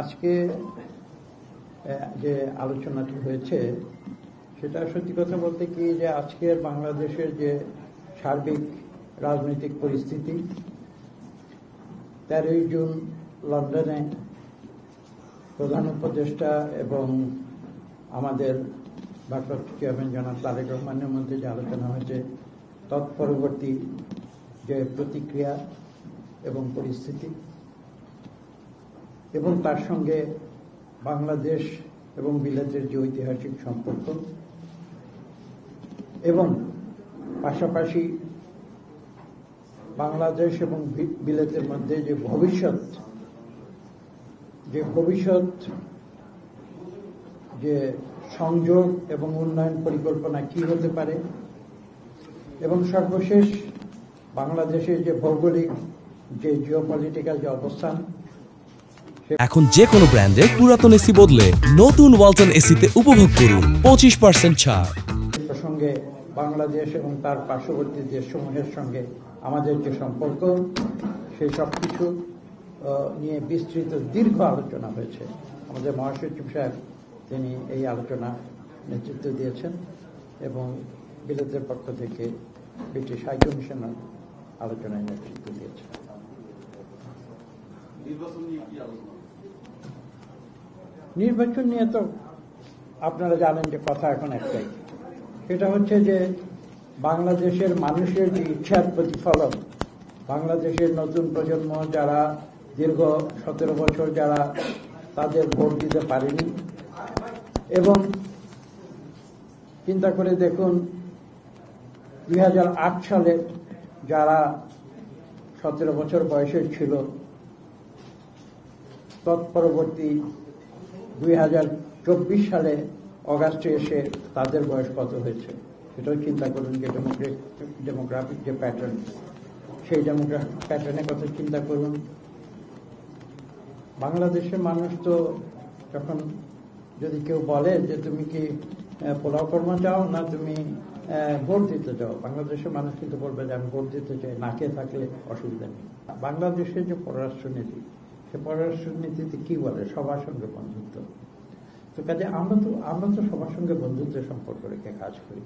আজকে যে আলোচনাটি হয়েছে সেটা সত্যি কথা বলতে কি যে আজকের বাংলাদেশের যে সার্বিক রাজনৈতিক পরিস্থিতি 13ই জুন লন্ডনে প্রধান উপদেষ্টা এবং আমাদের ভারপ্রাপ্ত চেয়ারম্যান জনাব তারেক রহমানের মধ্যে যে আলোচনা হয়েছে তৎপরবর্তী যে প্রতিক্রিয়া এবং পরিস্থিতি এবং তার সঙ্গে বাংলাদেশ এবং বিলেতের যে ঐতিহাসিক সম্পর্ক এবং পাশাপাশি বাংলাদেশ এবং বিলেতের মধ্যে যে ভবিষ্যৎ যে সংযোগ এবং উন্নয়ন পরিকল্পনা কি হতে পারে এবং সর্বশেষ বাংলাদেশের যে ভৌগোলিক যে জিওপলিটিক্যাল যে অবস্থান। এখন যে কোনো ব্র্যান্ডের পুরাতন এসি বদলে নতুন ওয়ালটন এসিতে উপভোগ করুন 25% ছাড়। প্রসঙ্গে বাংলাদেশ এবং তার পার্শ্ববর্তী দেশসমূহের সঙ্গে আমাদের যে সম্পর্ক সেই সব কিছু নিয়ে বিস্তৃত দীর্ঘ আলোচনা হয়েছে। আমাদের মহাসচিব সাহেব তিনি এই আলোচনা নেতৃত্ব দিয়েছেন এবং বিলেতের পক্ষ থেকে ব্রিটিশ হাই কমিশনার আলোচনায় নেতৃত্ব দিয়েছেন। নির্বাচন নিয়ে তো আপনারা জানেন যে কথা এখন একটাই, সেটা হচ্ছে যে বাংলাদেশের মানুষের যে ইচ্ছার প্রতিফলন, বাংলাদেশের নতুন প্রজন্ম যারা দীর্ঘ 17 বছর যারা তাদের ভোট দিতে পারেনি এবং চিন্তা করে দেখুন 2008 সালে যারা 17 বছর বয়সের ছিল তৎপরবর্তী 2024 সালে অগাস্টে এসে তাদের বয়স কত হয়েছে সেটাও চিন্তা করুন। যে ডেমোগ্রাফিক যে প্যাটার্ন সেই ডেমোগ্রাফিক প্যাটার্নের কথা চিন্তা করুন। বাংলাদেশের মানুষ তো যখন যদি কেউ বলে যে তুমি কি পোলাও কর্মা চাও না তুমি ভোট দিতে চাও, বাংলাদেশের মানুষ কিন্তু বলবে যে আমি ভোট দিতে চাই, না খেয়ে থাকলে অসুবিধা নেই। বাংলাদেশের যে পররাষ্ট্রনীতি সে পররাষ্ট্রনীতিতে কি বলে সবার সঙ্গে বন্ধুত্ব। তো কাজে আমরা তো সবার সঙ্গে বন্ধুত্বের সম্পর্ক রেখে কাজ করি,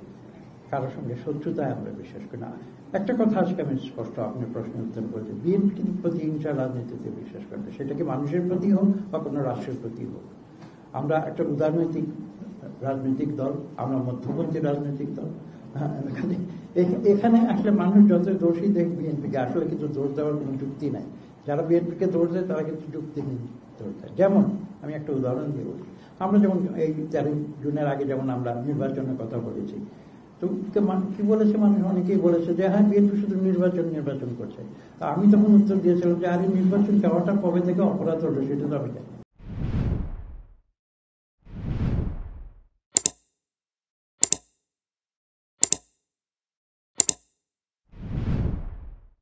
কারোর সঙ্গে শত্রুতায় আমরা বিশ্বাস করি না। একটা কথা আজকে আমি স্পষ্ট আপনি প্রশ্ন উত্তর করছি, বিএনপির প্রতি হিংসা রাজনীতিতে বিশ্বাস করেন, সেটা কি মানুষের প্রতি হোক বা কোনো রাষ্ট্রের প্রতি হোক। আমরা একটা উদারনৈতিক রাজনৈতিক দল, আমরা মধ্যপন্থী রাজনৈতিক দল। এখানে আসলে মানুষ যত দোষী দেখে বিএনপিকে, আসলে কিন্তু দোষ দেওয়ার কোনো যুক্তি নাই। যারা বিএনপিকে দোষ দেয় তারা কিন্তু যুক্তি নিয়ে দোষ দেয়। যেমন আমি একটা উদাহরণ দিয়ে বলি, আমরা যেমন এই 13 জুনের আগে যেমন আমরা নির্বাচনের কথা বলেছি, তো কি বলেছে মানুষ, অনেকেই বলেছে যে হ্যাঁ বিএনপি শুধু নির্বাচন করছে। তা আমি তখন উত্তর দিয়েছিলাম যে আরে নির্বাচন যাওয়াটা কবে থেকে অপরাধ হলো সেটা তো আমি জানি।